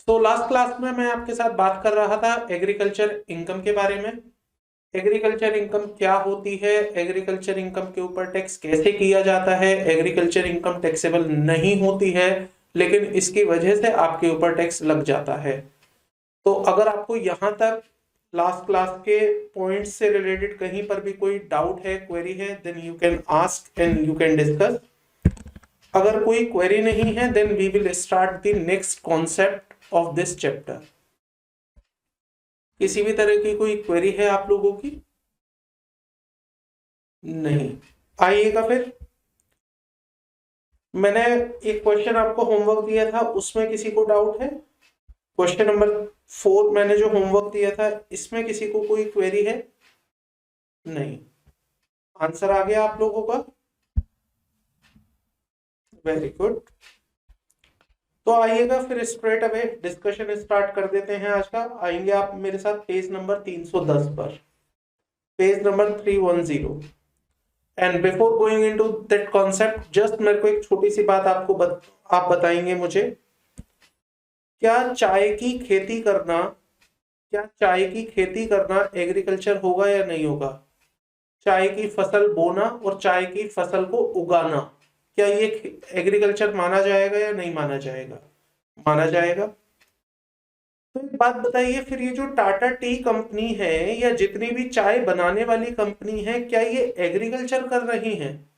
तो last class में मैं आपके साथ बात कर रहा था एग्रीकल्चर इनकम के बारे में। एग्रीकल्चर इनकम क्या होती है, एग्रीकल्चर इनकम के ऊपर टैक्स कैसे किया जाता है, एग्रीकल्चर इनकम टैक्सेबल नहीं होती है लेकिन इसकी वजह से आपके ऊपर टैक्स लग जाता है। तो अगर आपको यहाँ तक लास्ट क्लास के पॉइंट्स से रिलेटेड कहीं पर भी कोई डाउट है, क्वेरी है, then you can ask and you can discuss. अगर कोई क्वेरी नहीं है then we will start the next concept of this chapter. किसी भी तरह की कोई क्वेरी है आप लोगों की? नहीं, आइएगा फिर। मैंने एक क्वेश्चन आपको होमवर्क दिया था, उसमें किसी को डाउट है? क्वेश्चन नंबर 4 मैंने जो होमवर्क दिया था इसमें किसी को कोई क्वेरी है? नहीं, आंसर आ गया आप लोगों का? Very good. तो आइएगा फिर स्ट्रेट अवे डिस्कशन स्टार्ट कर देते हैं आज का। आएंगे आप मेरे साथ पेज नंबर 310 पर, page number 310। And before going into that concept, just मेरे को एक छोटी सी बात आप बताएंगे मुझे, क्या चाय की खेती करना एग्रीकल्चर होगा या नहीं होगा? चाय की फसल बोना और चाय की फसल को उगाना, क्या ये एग्रीकल्चर माना जाएगा या नहीं माना जाएगा? माना जाएगा। तो एक बात बताइए, फिर ये जो टाटा टी कंपनी है या जितनी भी चाय बनाने वाली कंपनी है, क्या ये एग्रीकल्चर कर रही हैं?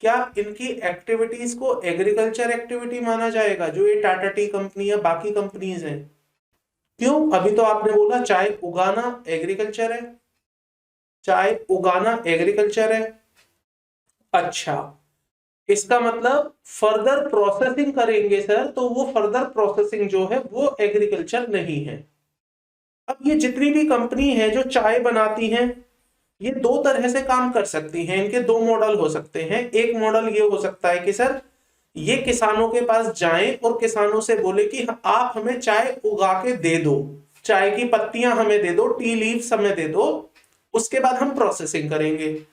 क्या इनकी एक्टिविटीज को एग्रीकल्चर एक्टिविटी माना जाएगा, जो ये टाटा टी कंपनी या बाकी कंपनीज हैं? क्यों? अभी तो आपने बोला चाय उगाना एग्रीकल्चर है, चाय उगाना एग्रीकल्चर है। अच्छा, इसका मतलब फर्दर प्रोसेसिंग करेंगे सर, तो वो फर्दर प्रोसेसिंग जो है वो एग्रीकल्चर नहीं है। अब ये जितनी भी कंपनी है जो चाय बनाती हैं, ये दो तरह से काम कर सकती हैं। इनके दो मॉडल हो सकते हैं। एक मॉडल ये हो सकता है कि सर ये किसानों के पास जाएं और किसानों से बोले कि आप हमें चाय उगा के दे दो, चाय की पत्तियां हमें दे दो, टी लीव्स हमें दे दो, उसके बाद हम प्रोसेसिंग करेंगे।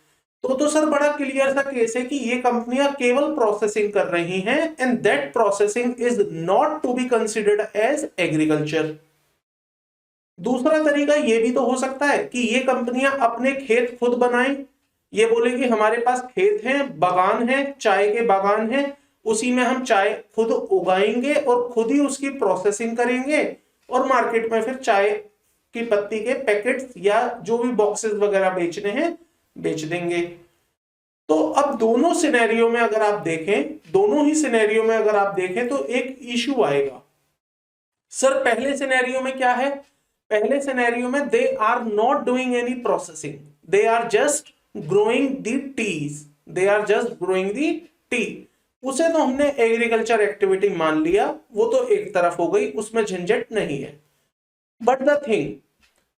तो सर बड़ा क्लियर सा केस है कि ये कंपनियां केवल प्रोसेसिंग कर रही हैं and that processing is not to be considered as agriculture. दूसरा तरीका ये भी तो हो सकता है कि ये कंपनियां अपने खेत खुद बनाएं, ये बोले कि हमारे पास खेत हैं, बागान है, चाय के बागान है, उसी में हम चाय खुद उगाएंगे और खुद ही उसकी प्रोसेसिंग करेंगे और मार्केट में फिर चाय की पत्ती के पैकेट्स या जो भी बॉक्सेस वगैरह बेचने हैं बेच देंगे। तो अब दोनों सिनेरियो में अगर आप देखें तो एक इशू आएगा। सर पहले सिनेरियो में क्या है? पहले सिनेरियो में they are not doing any processing, they are just growing the tea. उसे तो हमने एग्रीकल्चर एक्टिविटी मान लिया, वो तो एक तरफ हो गई, उसमें झंझट नहीं है। बट द थिंग,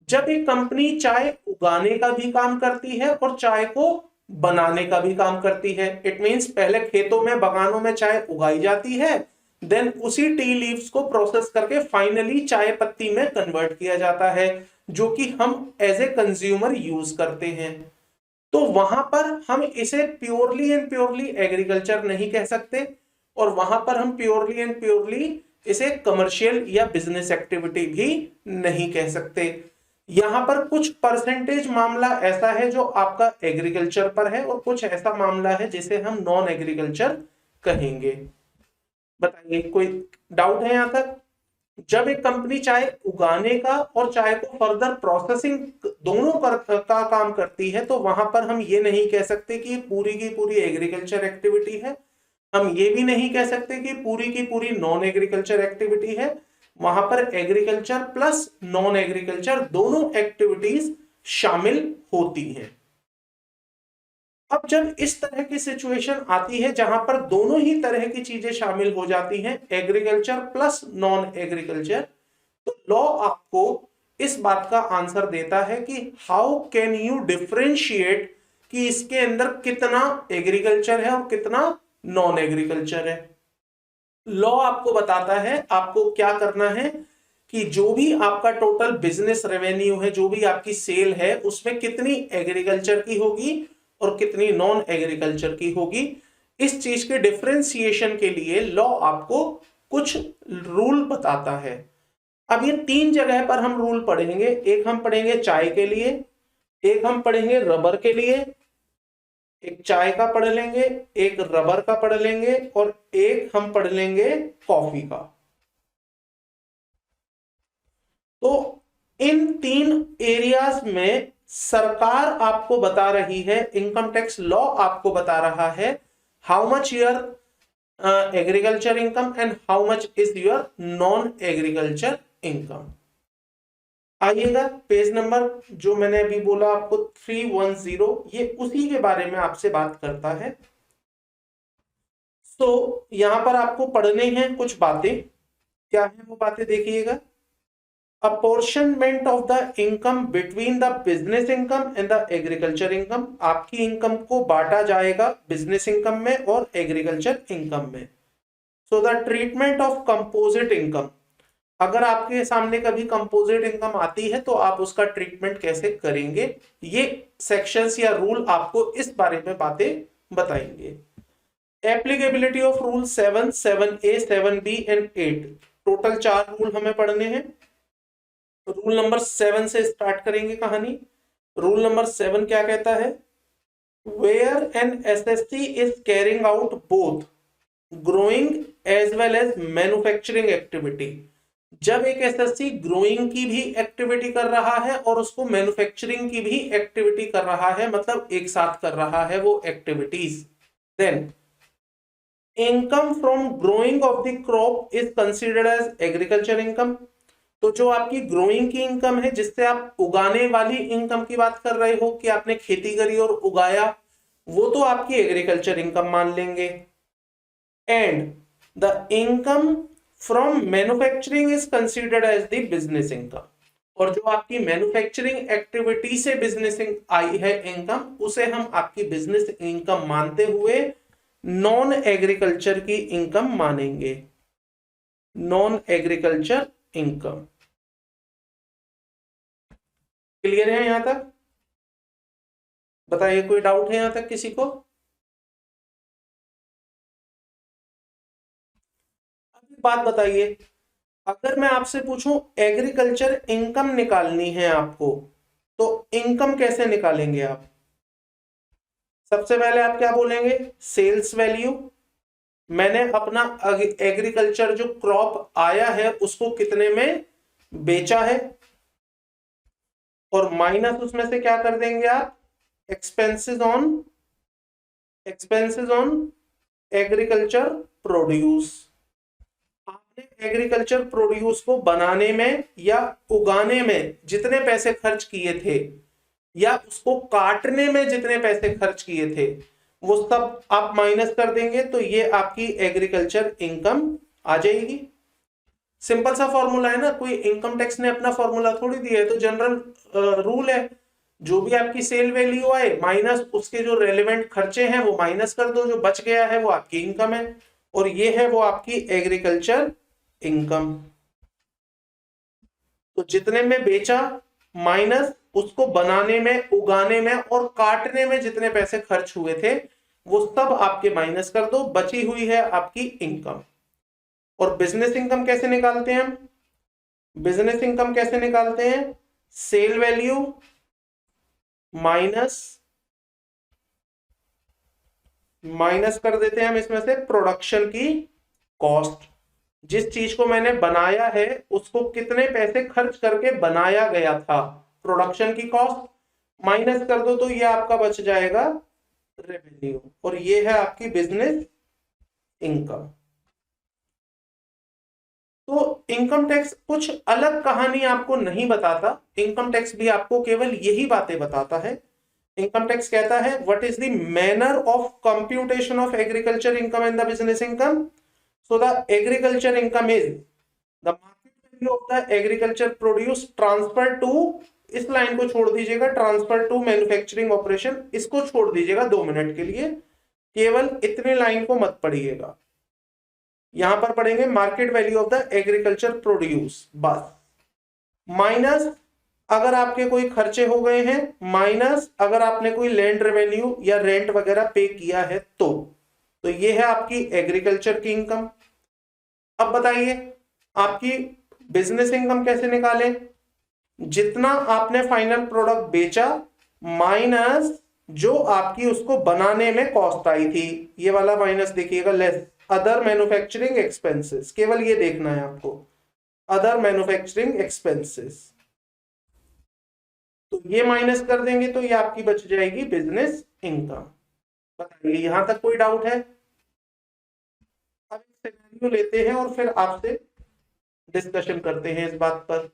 जब एक कंपनी चाय उगाने का भी काम करती है और चाय को बनाने का भी काम करती है, इट मींस पहले खेतों में बागानों में चाय उगाई जाती है, देन उसी टी लीव्स को प्रोसेस करके फाइनली चाय पत्ती में कन्वर्ट किया जाता है, जो कि हम एज ए कंज्यूमर यूज करते हैं। तो वहां पर हम इसे प्योरली एंड प्योरली एग्रीकल्चर नहीं कह सकते और वहां पर हम प्योरली एंड प्योरली इसे कमर्शियल या बिजनेस एक्टिविटी भी नहीं कह सकते। यहां पर कुछ परसेंटेज मामला ऐसा है जो आपका एग्रीकल्चर पर है और कुछ ऐसा मामला है जिसे हम नॉन एग्रीकल्चर कहेंगे। बताइए, कोई डाउट है यहां तक? जब एक कंपनी चाय उगाने का और चाय को फर्दर प्रोसेसिंग दोनों का काम करती है, तो वहां पर हम ये नहीं कह सकते कि पूरी की पूरी एग्रीकल्चर एक्टिविटी है, हम ये भी नहीं कह सकते कि पूरी की पूरी नॉन एग्रीकल्चर एक्टिविटी है। वहां पर एग्रीकल्चर प्लस नॉन एग्रीकल्चर दोनों एक्टिविटीज शामिल होती हैं। अब जब इस तरह की सिचुएशन आती है जहां पर दोनों ही तरह की चीजें शामिल हो जाती हैं, एग्रीकल्चर प्लस नॉन एग्रीकल्चर, तो लॉ आपको इस बात का आंसर देता है कि हाउ कैन यू डिफरेंशिएट कि इसके अंदर कितना एग्रीकल्चर है और कितना नॉन एग्रीकल्चर है। लॉ आपको बताता है आपको क्या करना है कि जो भी आपका टोटल बिजनेस रेवेन्यू है, जो भी आपकी सेल है, उसमें कितनी एग्रीकल्चर की होगी और कितनी नॉन एग्रीकल्चर की होगी। इस चीज के डिफरेंशिएशन के लिए लॉ आपको कुछ रूल बताता है। अब ये 3 जगह पर हम रूल पढ़ेंगे, एक हम पढ़ेंगे चाय के लिए, एक हम पढ़ेंगे रबर के लिए, एक चाय का पढ़ लेंगे, एक रबर का पढ़ लेंगे और एक हम पढ़ लेंगे कॉफी का। तो इन 3 एरियाज में सरकार आपको बता रही है, इनकम टैक्स लॉ आपको बता रहा है how much your agriculture income and how much is your non agriculture income. आइएगा पेज नंबर जो मैंने अभी बोला आपको 310, ये उसी के बारे में आपसे बात करता है। तो यहां पर आपको पढ़ने हैं कुछ बातें, क्या है वो बातें देखिएगा। Apportionment of the income between the business income and the agriculture income, आपकी इनकम को बांटा जाएगा बिजनेस इनकम में और एग्रीकल्चर इनकम में। So the treatment of composite income, अगर आपके सामने कभी कंपोजिट इनकम आती है तो आप उसका ट्रीटमेंट कैसे करेंगे, ये सेक्शंस या रूल आपको इस बारे में बातें बताएंगे। Applicability of rule 7, 7A, 7B and 8, total 4 rule हमें पढ़ने हैं। रूल नंबर 7 से स्टार्ट करेंगे कहानी। रूल नंबर 7 क्या कहता है, where an SSC is carrying out both growing as well as manufacturing activity, जब एक एसएससी ग्रोइंग की भी एक्टिविटी कर रहा है और उसको मैन्युफैक्चरिंग की भी एक्टिविटी कर रहा है, मतलब एक साथ कर रहा है वो activities, then income from growing of the crop is considered as agriculture income. तो जो आपकी ग्रोइंग की इनकम है, जिससे आप उगाने वाली इनकम की बात कर रहे हो कि आपने खेती करी और उगाया, वो तो आपकी एग्रीकल्चर इनकम मान लेंगे। And the income from manufacturing is considered as the business income, और जो आपकी मैन्युफैक्चरिंग एक्टिविटी से बिजनेस आई है इनकम, उसे हम आपकी बिजनेस इनकम मानते हुए नॉन एग्रीकल्चर की इनकम मानेंगे, नॉन एग्रीकल्चर इनकम। क्लियर है यहां तक? बताइए कोई डाउट है यहां तक किसी को? अब बात बताइए, अगर मैं आपसे पूछूं एग्रीकल्चर इनकम निकालनी है आपको, तो इनकम कैसे निकालेंगे आप? सबसे पहले आप क्या बोलेंगे, सेल्स वैल्यू, मैंने अपना एग्रीकल्चर जो क्रॉप आया है उसको कितने में बेचा है, और माइनस उसमें से क्या कर देंगे आप, एक्सपेंसेस ऑन एग्रीकल्चर प्रोड्यूस। आपने एग्रीकल्चर प्रोड्यूस को बनाने में या उगाने में जितने पैसे खर्च किए थे, या उसको काटने में जितने पैसे खर्च किए थे, वो सब आप माइनस कर देंगे, तो ये आपकी एग्रीकल्चर इनकम आ जाएगी। सिंपल सा फॉर्मूला है ना, कोई इनकम टैक्स ने अपना फॉर्मूला थोड़ी दिया है, तो जनरल रूल है, जो भी आपकी सेल वैल्यू आए माइनस उसके जो रेलेवेंट खर्चे हैं वो माइनस कर दो, जो बच गया है वो आपकी इनकम है, और ये है वो आपकी एग्रीकल्चर इनकम। तो जितने में बेचा माइनस उसको बनाने में, उगाने में और काटने में जितने पैसे खर्च हुए थे, वो सब आपके माइनस कर दो, बची हुई है आपकी इनकम। और बिजनेस इनकम कैसे निकालते हैं हम? बिजनेस इनकम कैसे निकालते हैं, सेल वैल्यू माइनस कर देते हैं हम इसमें से प्रोडक्शन की कॉस्ट, जिस चीज को मैंने बनाया है उसको कितने पैसे खर्च करके बनाया गया था, प्रोडक्शन की कॉस्ट माइनस कर दो, तो ये आपका बच जाएगा रेवेन्यू, और ये है आपकी बिजनेस इनकम। तो इनकम टैक्स कुछ अलग कहानी आपको नहीं बताता, इनकम टैक्स भी आपको केवल यही बातें बताता है। इनकम टैक्स कहता है what is the manner of computation of agriculture income and the business income. So the agriculture income is the market value of the agriculture produce transfer to, इस लाइन को छोड़ दीजिएगा, ट्रांसफर टू मैन्युफैक्चरिंग ऑपरेशन, इसको छोड़ दीजिएगा 2 minute के लिए, केवल इतनी लाइन को मत पढ़िएगा। यहां पर पढ़ेंगे market value of the agriculture produce बस, माइनस अगर आपके कोई खर्चे हो गए हैं, माइनस अगर आपने कोई लैंड रेवेन्यू या रेंट वगैरह पे किया है तो ये है आपकी एग्रीकल्चर की इनकम। अब बताइए आपकी बिजनेस इनकम कैसे निकालें? जितना आपने फाइनल प्रोडक्ट बेचा माइनस जो आपकी उसको बनाने में कॉस्ट आई थी, ये वाला माइनस देखिएगा, लेस अदर मैन्युफैक्चरिंग एक्सपेंसेस, केवल ये देखना है आपको, अदर मैन्युफैक्चरिंग एक्सपेंसेस। तो ये माइनस कर देंगे तो ये आपकी बच जाएगी बिजनेस इनकम। बताइए यहां तक कोई डाउट है? अब एक सिनेरियो लेते हैं और फिर आपसे डिस्कशन करते हैं इस बात पर।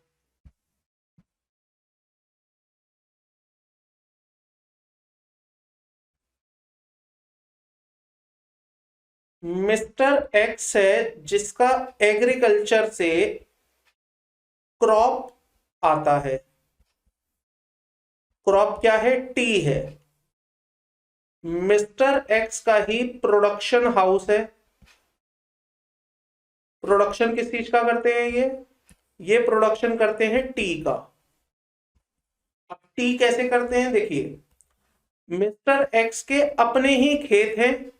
मिस्टर एक्स है जिसका एग्रीकल्चर से क्रॉप आता है। क्रॉप क्या है? टी है। मिस्टर एक्स का ही प्रोडक्शन हाउस है। प्रोडक्शन किस चीज का करते हैं? ये प्रोडक्शन करते हैं टी का। अब टी कैसे करते हैं देखिए, मिस्टर एक्स के अपने ही खेत हैं,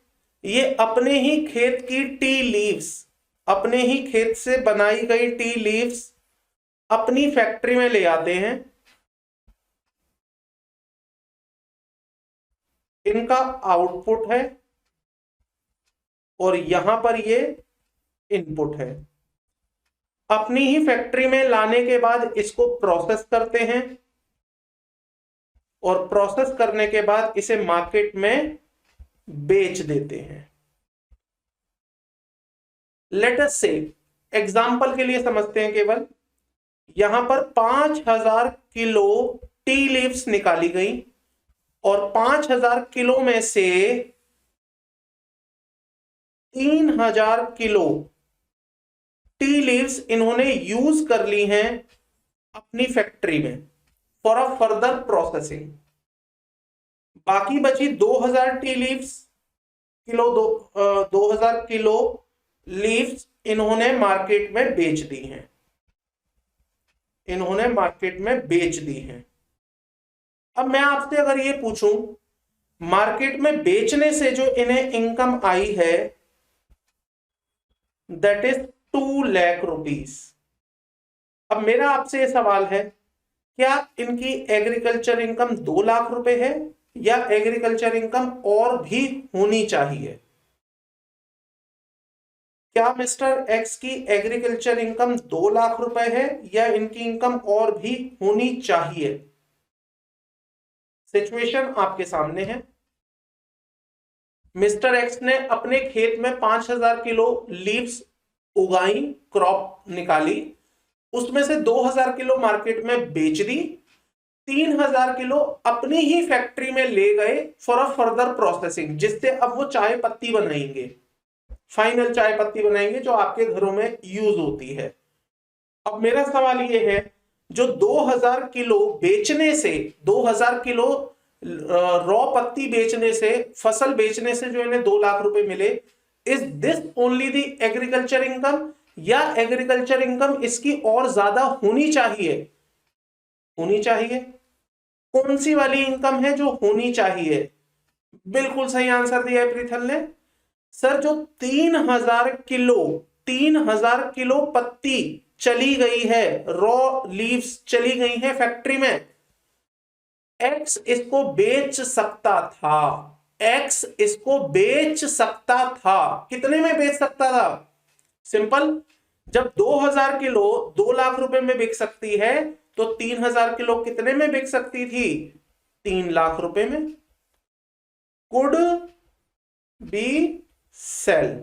ये अपने ही खेत की टी लीव्स, अपने ही खेत से बनाई गई टी लीव्स अपनी फैक्ट्री में ले आते हैं। इनका आउटपुट है और यहां पर ये इनपुट है। अपनी ही फैक्ट्री में लाने के बाद इसको प्रोसेस करते हैं और प्रोसेस करने के बाद इसे मार्केट में बेच देते हैं। लेट अस से एग्जांपल के लिए समझते हैं, केवल यहां पर 5000 किलो टी लीव्स निकाली गई और 5000 किलो में से 3000 किलो टी लीव्स इन्होंने यूज कर ली हैं अपनी फैक्ट्री में फॉर अ फर्दर प्रोसेसिंग। बाकी बची 2000 tea leaves kilo 2000 kilo leaves इन्होंने मार्केट में बेच दी हैं। इन्होंने मार्केट में बेच दी हैं। अब मैं आपसे अगर ये पूछूं, मार्केट में बेचने से जो इन्हें इनकम आई है दैट इज 2 लाख रुपीस। अब मेरा आपसे ये सवाल है, क्या इनकी एग्रीकल्चर इनकम 2 लाख रुपए है या एग्रीकल्चर इनकम और भी होनी चाहिए? क्या मिस्टर एक्स की एग्रीकल्चर इनकम 2 लाख रुपए है या इनकी इनकम और भी होनी चाहिए? सिचुएशन आपके सामने है। मिस्टर एक्स ने अपने खेत में 5000 किलो लीव्स उगाई, क्रॉप निकाली, उसमें से 2000 किलो मार्केट में बेच दी, 3000 किलो अपनी ही फैक्ट्री में ले गए फॉर अ फर्दर प्रोसेसिंग, जिससे अब वो चाय पत्ती बनाएंगे, फाइनल चाय पत्ती बनाएंगे जो आपके घरों में यूज होती है। अब मेरा सवाल ये है, जो 2000 किलो बेचने से, 2000 किलो रॉ पत्ती बेचने से, फसल बेचने से जो इन्हें 2 लाख रुपए मिले, is this only the agriculture income या एग्रीकल्चर इनकम इसकी और ज्यादा होनी चाहिए? होनी चाहिए। कौन सी वाली इनकम है जो होनी चाहिए? बिल्कुल सही आंसर दिया है पृथल ने। सर जो 3000 किलो पत्ती चली गई है, रॉ लीव्स चली गई है फैक्ट्री में, एक्स इसको बेच सकता था। एक्स इसको बेच सकता था। कितने में बेच सकता था? सिंपल, जब 2000 किलो 2 लाख रुपए में बिक सकती है तो 3000 किलो कितने में बिक सकती थी? 3 लाख रुपए में। Could be sale.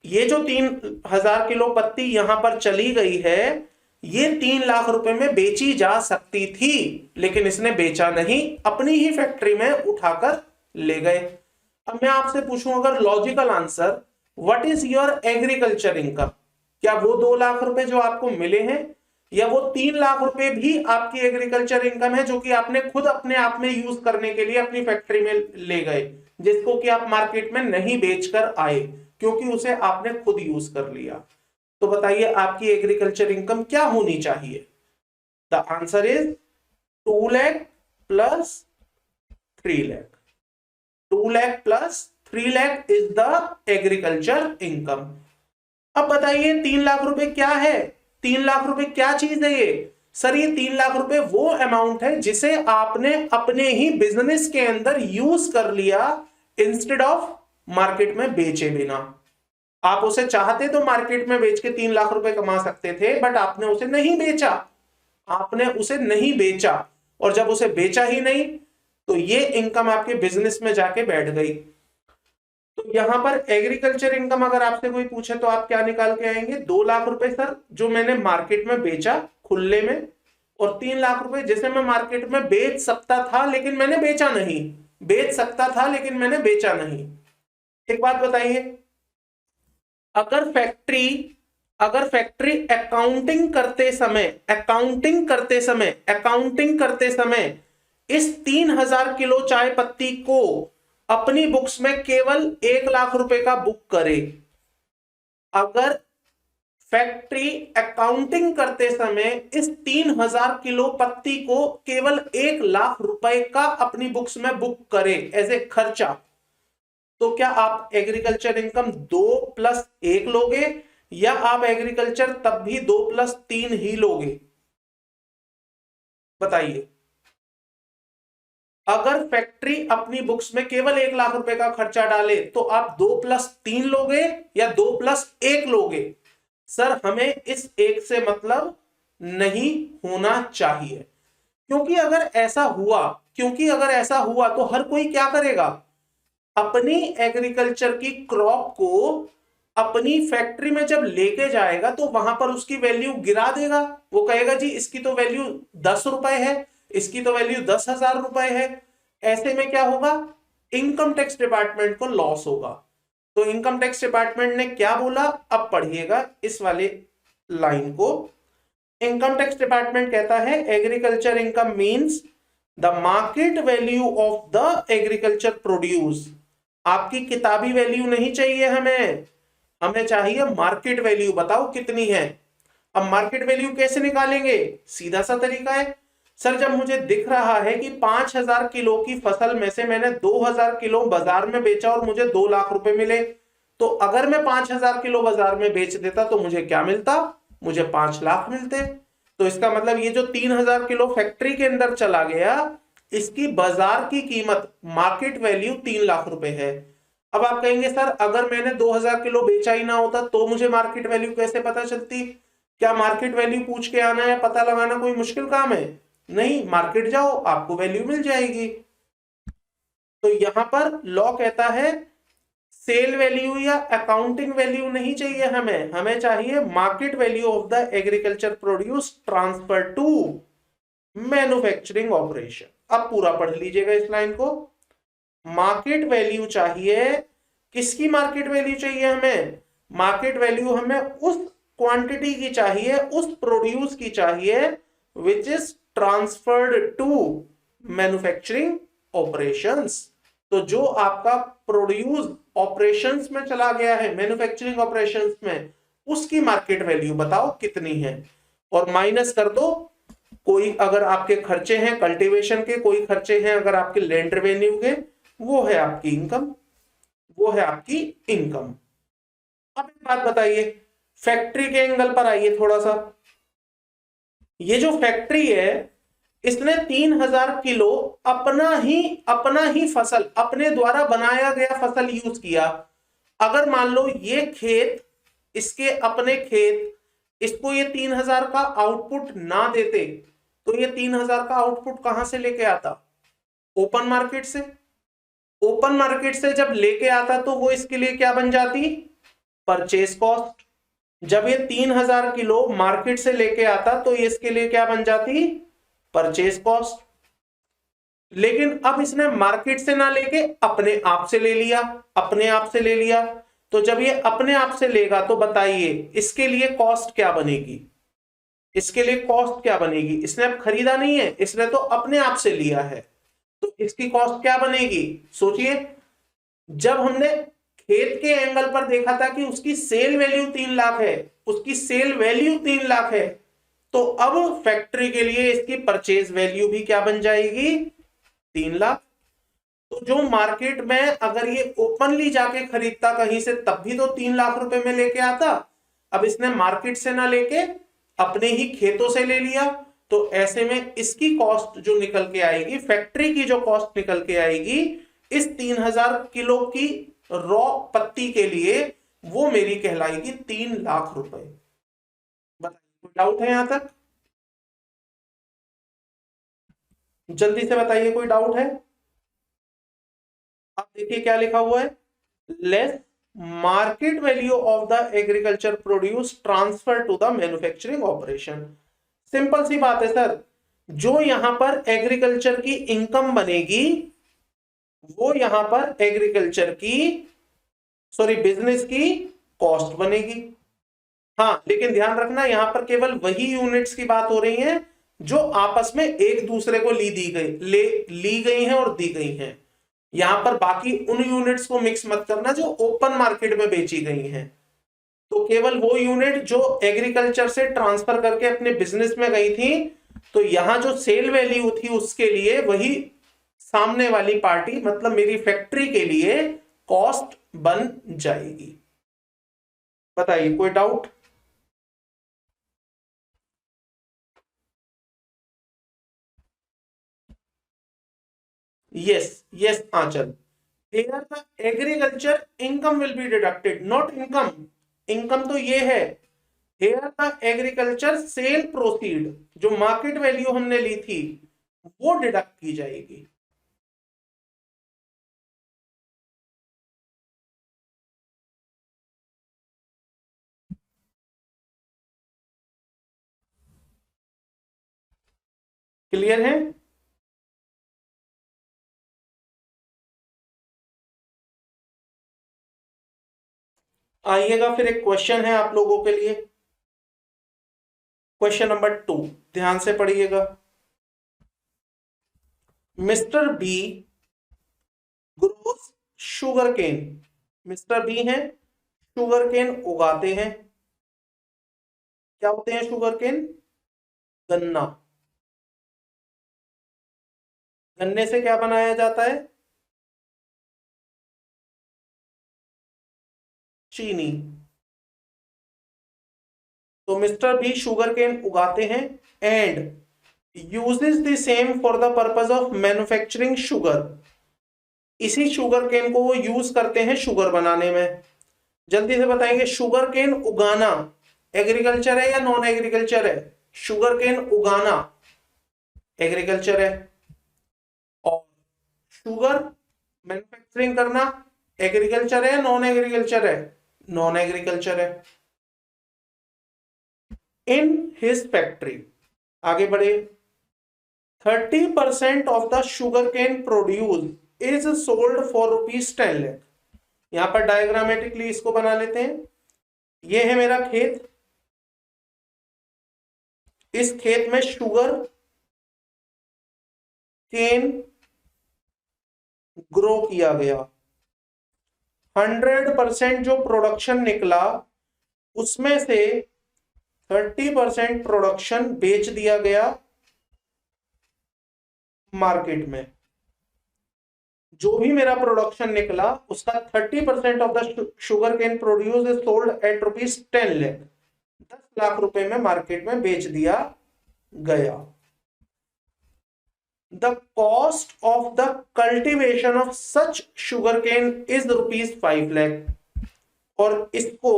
ये जो 3000 किलो पत्ती यहां पर चली गई है, ये 3 लाख रुपए में बेची जा सकती थी, लेकिन इसने बेचा नहीं, अपनी ही फैक्ट्री में उठाकर ले गए। अब मैं आपसे पूछूं अगर logical answer, what is your agriculture income? क्या वो 2 लाख रुपए जो आपको मिले हैं या वो 3 लाख रुपए भी आपकी एग्रीकल्चर इनकम है जो कि आपने खुद अपने आप में यूज करने के लिए अपनी फैक्ट्री में ले गए, जिसको कि आप मार्केट में नहीं बेचकर आए क्योंकि उसे आपने खुद यूज कर लिया? तो बताइए आपकी एग्रीकल्चर इनकम क्या होनी चाहिए? The answer is 2 lakh plus 3 lakh. 2 lakh plus 3 lakh is the agriculture income. अब बताइए 3 लाख रुपए क्या है, 3 लाख रुपए क्या चीज है ये? सर ये 3 लाख रुपए वो अमाउंट है जिसे आपने अपने ही बिजनेस के अंदर यूज कर लिया इंस्टेड ऑफ मार्केट में बेचे बिना। आप उसे चाहते तो मार्केट में बेच के 3 लाख रुपए कमा सकते थे, बट आपने उसे नहीं बेचा, आपने उसे नहीं बेचा, और जब उसे बेचा ही नहीं तो ये इनकम आपके बिजनेस में जाके बैठ गई। तो यहां पर एग्रीकल्चर इनकम अगर आपसे कोई पूछे तो आप क्या निकाल के आएंगे? 2 लाख रुपए सर जो मैंने मार्केट में बेचा खुले में, और 3 लाख रुपए जिसे मैं मार्केट में बेच सकता था लेकिन मैंने बेचा नहीं, बेच सकता था लेकिन मैंने बेचा नहीं। एक बात बताइए, अगर फैक्ट्री अकाउंटिंग करते समय इस 3000 किलो चाय पत्ती को अपनी बुक्स में केवल 1 लाख रुपए का बुक करे, अगर फैक्ट्री अकाउंटिंग करते समय इस 3000 किलो पत्ती को केवल 1 लाख रुपए का अपनी बुक्स में बुक करे एज ए खर्चा, तो क्या आप एग्रीकल्चर इनकम 2 + 1 लोगे, या आप एग्रीकल्चर तब भी 2 + 3 ही लोगे? बताइए। अगर फैक्ट्री अपनी बुक्स में केवल 1 लाख रुपए का खर्चा डाले तो आप 2 + 3 लोगे या 2 + 1 लोगे? सर हमें इस एक से मतलब नहीं होना चाहिए, क्योंकि अगर ऐसा हुआ तो हर कोई क्या करेगा? अपनी एग्रीकल्चर की क्रॉप को अपनी फैक्ट्री में जब लेके जाएगा तो वहां पर उसकी वैल्यू गिरा देगा। वो कहेगा जी इसकी तो वैल्यू 10 रुपए है, इसकी तो वैल्यू 10,000 रुपए है। ऐसे में क्या होगा? इनकम टैक्स डिपार्टमेंट को लॉस होगा। तो इनकम टैक्स डिपार्टमेंट ने क्या बोला? अब पढ़िएगा इस वाले लाइन को। इनकम टैक्स डिपार्टमेंट कहता है agriculture income means the market value of the agriculture produce. आपकी किताबी वैल्यू नहीं चाहिए हमें चाहिए मार्केट वैल्यू। बताओ कितनी है? अब मार्केट वैल्यू कैसे निकालेंगे? सीधा सा तरीका है सर, जब मुझे दिख रहा है कि 5000 किलो की फसल में से मैंने 2000 किलो बाजार में बेचा और मुझे 2 लाख रुपए मिले, तो अगर मैं 5000 किलो बाजार में बेच देता तो मुझे क्या मिलता? मुझे 5 लाख मिलते। तो इसका मतलब ये जो 3000 किलो फैक्ट्री के अंदर चला गया, इसकी बाजार की कीमत मार्केट वैल्यू 3 लाख रुपए है। अब आप कहेंगे सर अगर मैंने 2000 किलो बेचा ही ना होता तो मुझे मार्केट वैल्यू कैसे पता चलती? क्या मार्केट वैल्यू पूछ के आना या पता लगाना कोई मुश्किल काम है? नहीं, मार्केट जाओ आपको वैल्यू मिल जाएगी। तो यहां पर लॉ कहता है सेल वैल्यू या अकाउंटिंग वैल्यू नहीं चाहिए हमें चाहिए market value of the agriculture produce transfer to manufacturing operation. अब पूरा पढ़ लीजिएगा इस लाइन को। मार्केट वैल्यू चाहिए, किसकी मार्केट वैल्यू चाहिए हमें? मार्केट वैल्यू हमें उस क्वांटिटी की चाहिए, उस प्रोड्यूस की चाहिए which is transferred to manufacturing operations. तो जो आपका प्रोड्यूस ऑपरेशंस में चला गया है, मैन्युफैक्चरिंग ऑपरेशंस में, उसकी मार्केट वैल्यू बताओ कितनी है, और माइनस कर दो कोई अगर आपके खर्चे हैं कल्टीवेशन के, कोई खर्चे हैं अगर आपके लैंड रेवेन्यू के, वो है आपकी इनकम, वो है आपकी इनकम। अब एक बात बताइए, फैक्ट्री के एंगल पर आइए थोड़ा सा। ये जो फैक्ट्री है इसने 3000 किलो अपना ही फसल, अपने द्वारा बनाया गया फसल यूज किया। अगर मान लो ये खेत, इसके अपने खेत, इसको ये 3000 का आउटपुट ना देते तो ये 3000 का आउटपुट कहां से लेके आता? ओपन मार्केट से। ओपन मार्केट से जब लेके आता तो वो इसके लिए क्या बन जाती? Purchase cost. जब ये 3000 किलो मार्केट से लेके आता तो ये इसके लिए क्या बन जाती? Purchase cost. लेकिन अब इसने मार्केट से ना लेके अपने आप से ले लिया, अपने आप से ले लिया। तो जब ये अपने आप से लेगा तो बताइए इसके लिए कॉस्ट क्या बनेगी? इसके लिए कॉस्ट क्या बनेगी? इसने अब खरीदा नहीं है, इसने तो अपने आप से लिया है, तो इसकी कॉस्ट क्या बनेगी? सोचिए, जब हमने खेत के एंगल पर देखा था कि उसकी सेल वैल्यू 3 लाख है, उसकी सेल वैल्यू 3 लाख है, तो अब फैक्ट्री के लिए इसकी परचेज वैल्यू भी क्या बन जाएगी? 3 लाख। तो जो मार्केट में अगर ये ओपनली जाके खरीदता कहीं से तब भी तो 3 लाख रुपए में लेके आता। अब इसने मार्केट से ना लेके अपने ही खेतों से ले लिया, तो ऐसे में इसकी कॉस्ट जो निकल के आएगी, फैक्ट्री की जो कॉस्ट निकल के आएगी इस 3000 किलो की रॉ पत्ती के लिए, वो मेरी कहलाएगी 3 लाख रुपए। बताइए कोई डाउट है यहां तक? जल्दी से बताइए कोई डाउट है? आप देखिए क्या लिखा हुआ है, less market value of the agriculture produce transfer to the manufacturing operation. Simple सी बात है सर, जो यहां पर एग्रीकल्चर की इनकम बनेगी वो यहां पर एग्रीकल्चर की, सॉरी बिजनेस की कॉस्ट बनेगी। हाँ लेकिन ध्यान रखना यहां पर केवल वही यूनिट्स की बात हो रही है जो आपस में एक दूसरे को ली गई हैं और दी गई हैं। यहां पर बाकी उन यूनिट्स को मिक्स मत करना जो ओपन मार्केट में बेची गई हैं। तो केवल वो यूनिट जो एग्रीकल्चर से ट्रांसफर करके अपने बिजनेस में गई थी, तो यहां जो सेल वैल्यू थी उसके लिए वही सामने वाली पार्टी मतलब मेरी फैक्ट्री के लिए कॉस्ट बन जाएगी। बताइए कोई doubt? yes Aanchal, here the agriculture income will be deducted, not income तो ये है, here the agriculture sale proceed जो मार्केट वैल्यू हमने ली थी वो डिडक्ट की जाएगी। क्लियर है? आइएगा फिर एक क्वेश्चन है आप लोगों के लिए, क्वेश्चन नंबर 2, ध्यान से पढ़िएगा। Mister B grows sugar cane, mister B हैं शुगर केन उगाते हैं। क्या होते हैं शुगर केन? गन्ना। गन्ने से क्या बनाया जाता है? चीनी। तो मिस्टर बी शुगर केन उगाते हैं and uses the same for the purpose of manufacturing sugar. इसी शुगर केन को वो यूज करते हैं शुगर बनाने में। जल्दी से बताएंगे, शुगर केन उगाना एग्रीकल्चर है या नॉन एग्रीकल्चर है? शुगर केन उगाना एग्रीकल्चर है, और शुगर मैन्युफैक्चरिंग करना एग्रीकल्चर है या नॉन एग्रीकल्चर है? नॉन एग्रीकल्चर है। इन हिज फैक्ट्री, आगे बढ़े, 30% of the sugar cane produce is sold for ₹10 lakh. यहां पर डायग्रामेटिकली इसको बना लेते हैं। ये है मेरा खेत, इस खेत में शुगर केन ग्रो किया गया, 100% जो प्रोडक्शन निकला उसमें से 30% प्रोडक्शन बेच दिया गया मार्केट में। जो भी मेरा प्रोडक्शन निकला उसका 30% of the sugar cane produce is sold at ₹10 lakh, 10 lakh रुपए में मार्केट में बेच दिया गया। The cost of the cultivation of such sugar cane is ₹5 lakh. और इसको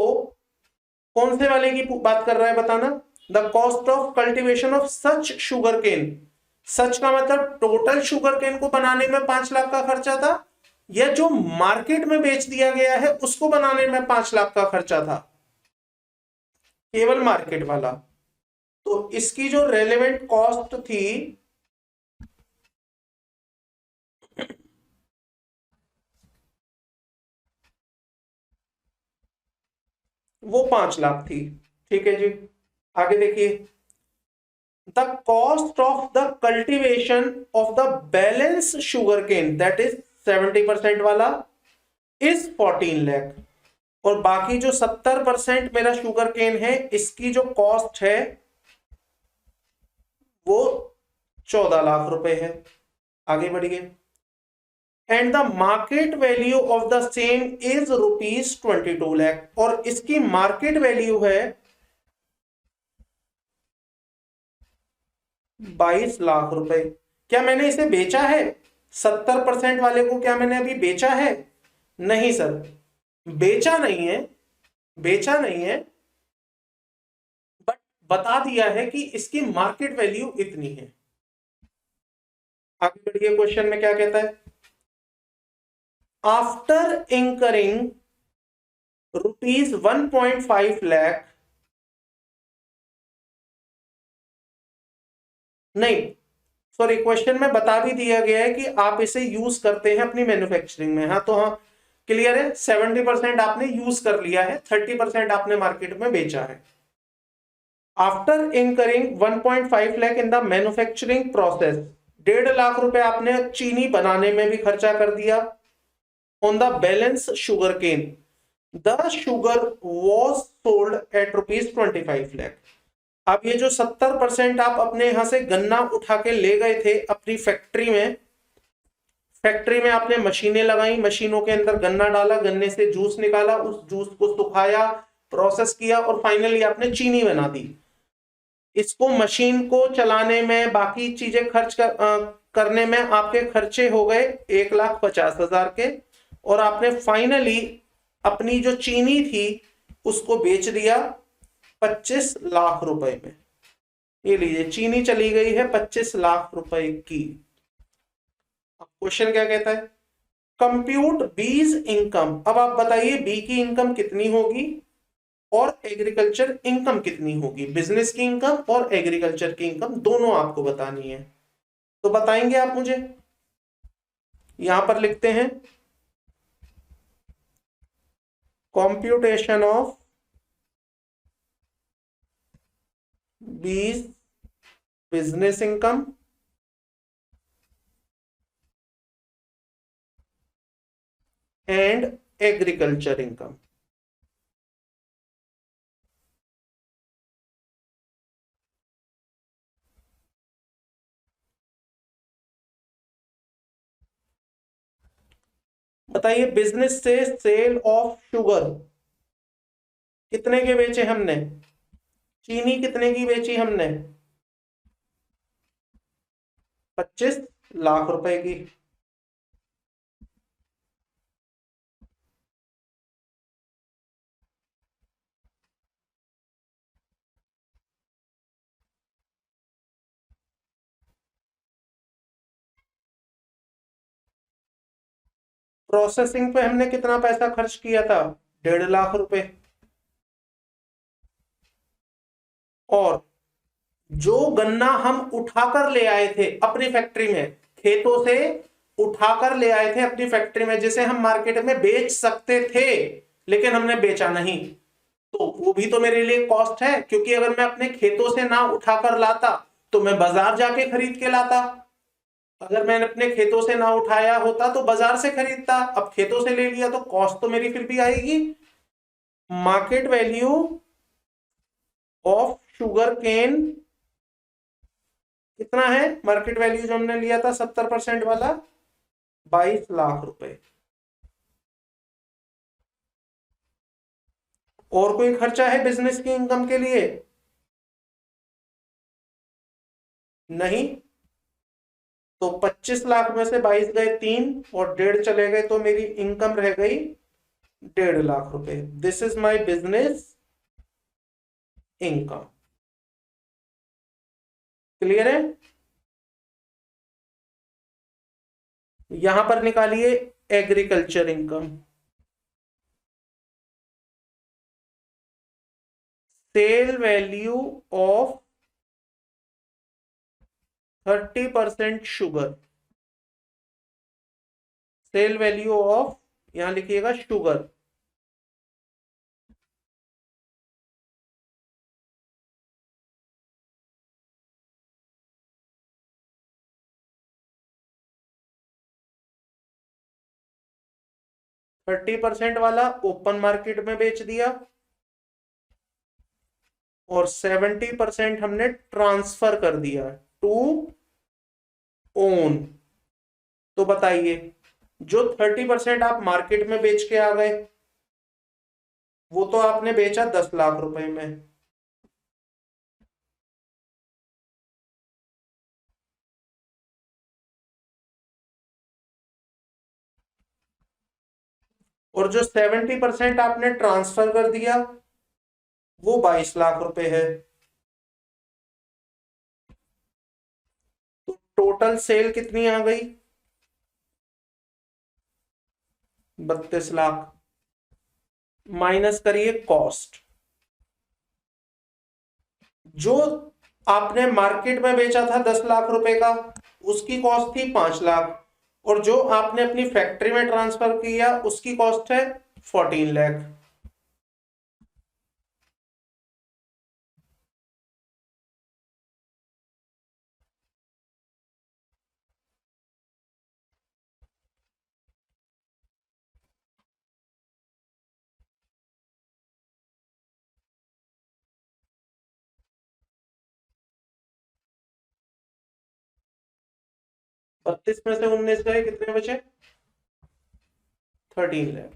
कौन से वाले की बात कर रहा है बताना? The cost of cultivation of such sugar cane, such का मतलब टोटल शुगर केन को बनाने में 5 लाख का खर्चा था, या जो मार्केट में बेच दिया गया है उसको बनाने में 5 लाख का खर्चा था? केवल मार्केट वाला। तो इसकी जो रेलेवेंट कॉस्ट थी वो 5 लाख थी। ठीक है जी, आगे देखिए, the cost of the cultivation of the balance sugar cane that is 70% वाला इज 14 लाख, और बाकी जो 70% मेरा शुगर केन है इसकी जो कॉस्ट है वो 14 लाख रुपए है। आगे बढ़िए, and the market value of the same is ₹22 lakh, और इसकी मार्केट वैल्यू है 22 लाख रुपए। क्या मैंने इसे बेचा है? 70% वाले को क्या मैंने अभी बेचा है? नहीं सर, बेचा नहीं है, बेचा नहीं है, बट बता दिया है कि इसकी मार्केट वैल्यू इतनी है। आगे बढ़िए, क्वेश्चन में क्या कहता है? आफ्टर इंकरिंग ₹1.5 लाख, नहीं सॉरी, क्वेश्चन में बता भी दिया गया है कि आप इसे यूज करते हैं अपनी मैन्युफैक्चरिंग में। हाँ तो हाँ, क्लियर है, 70% आपने यूज कर लिया है, 30% आपने मार्केट में बेचा है। After incurring 1.5 lakh in the manufacturing process, 1.5 lakh रुपए आपने चीनी बनाने में भी खर्चा कर दिया। On the balance sugar cane, the sugar was sold at ₹25 lakh. अब ये जो 70% आप अपने यहां से गन्ना उठा के ले गए थे अपनी फैक्ट्री में, फैक्ट्री में आपने मशीनें लगाई, मशीनों के अंदर गन्ना डाला, गन्ने से जूस निकाला, उस जूस को सुखाया, प्रोसेस किया और फाइनली आपने चीनी बना दी। इसको मशीन को चलाने में, बाकी चीजें खर्च करने में आपके खर्चे हो गए 1,50,000 के, और आपने फाइनली अपनी जो चीनी थी उसको बेच दिया 25 लाख रुपए में। ये लीजिए, चीनी चली गई है 25 लाख रुपए की। अब क्वेश्चन क्या कहता है? कंप्यूट बीज इनकम। अब आप बताइए बी की इनकम कितनी होगी और एग्रीकल्चर इनकम कितनी होगी। बिजनेस की इनकम और एग्रीकल्चर की इनकम दोनों आपको बतानी है, तो बताएंगे आप मुझे? यहां पर लिखते हैं कंप्यूटेशन ऑफ बीज business income and agriculture income. बताइए, बिजनेस से सेल ऑफ शुगर कितने के बेचे हमने? चीनी कितने की बेची हमने? 25 लाख रुपए की। प्रोसेसिंग पे हमने कितना पैसा खर्च किया था? 1.5 लाख रुपए। और जो गन्ना हम उठाकर ले आए थे अपनी फैक्ट्री में, खेतों से उठाकर ले आए थे अपनी फैक्ट्री में, जिसे हम मार्केट में बेच सकते थे लेकिन हमने बेचा नहीं, तो वो भी तो मेरे लिए कॉस्ट है, क्योंकि अगर मैं अपने खेतों से ना उठाकर लाता तो मैं बाजार जाके खरीद के लाता। अगर मैंने अपने खेतों से ना उठाया होता तो बाजार से खरीदता, अब खेतों से ले लिया तो कॉस्ट तो मेरी फिर भी आएगी। Market value of sugar cane कितना है? मार्केट वैल्यू जो हमने लिया था 70% वाला, 22 लाख रुपए। और कोई खर्चा है बिजनेस की इनकम के लिए? नहीं। तो 25 लाख में से 22 गए 3 और 1.5 चले गए, तो मेरी इनकम रह गई 1.5 लाख रुपए। This is my business income. Clear है? यहां पर निकालिए agriculture income. Sale value of 30% sugar. Sale value of, यहां लिखिएगा शुगर, थर्टी परसेंट वाला ओपन मार्केट में बेच दिया और 70% हमने ट्रांसफर कर दिया टू ओन। तो बताइए जो 30% आप मार्केट में बेच के आ गए, वो तो आपने बेचा 10 लाख रुपए में, और जो 70% आपने ट्रांसफर कर दिया वो 22 लाख रुपए है। तो टोटल सेल कितनी आ गई? 32 लाख। माइनस करिए कॉस्ट। जो आपने मार्केट में बेचा था 10 लाख रुपए का, उसकी कॉस्ट थी 5 लाख, और जो आपने अपनी फैक्ट्री में ट्रांसफर किया उसकी कॉस्ट है 14 लाख। बत्तीस में से 19 गए, कितने बचे? 13 लाख।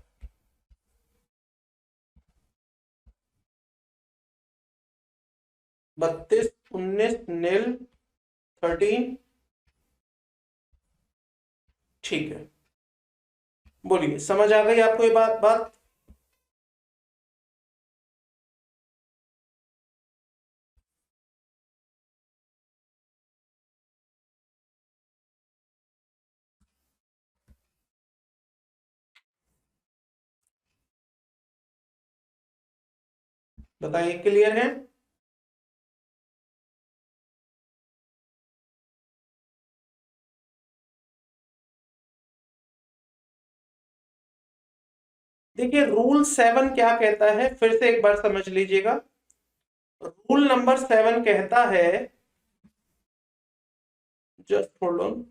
32, 19, नील, 13। ठीक है, बोलिए, समझ आ गई आपको ये बात? बताइए, क्लियर है? देखिए, रूल 7 क्या कहता है, फिर से एक बार समझ लीजिएगा। रूल नंबर 7 कहता है, जस्ट होल्ड ऑन।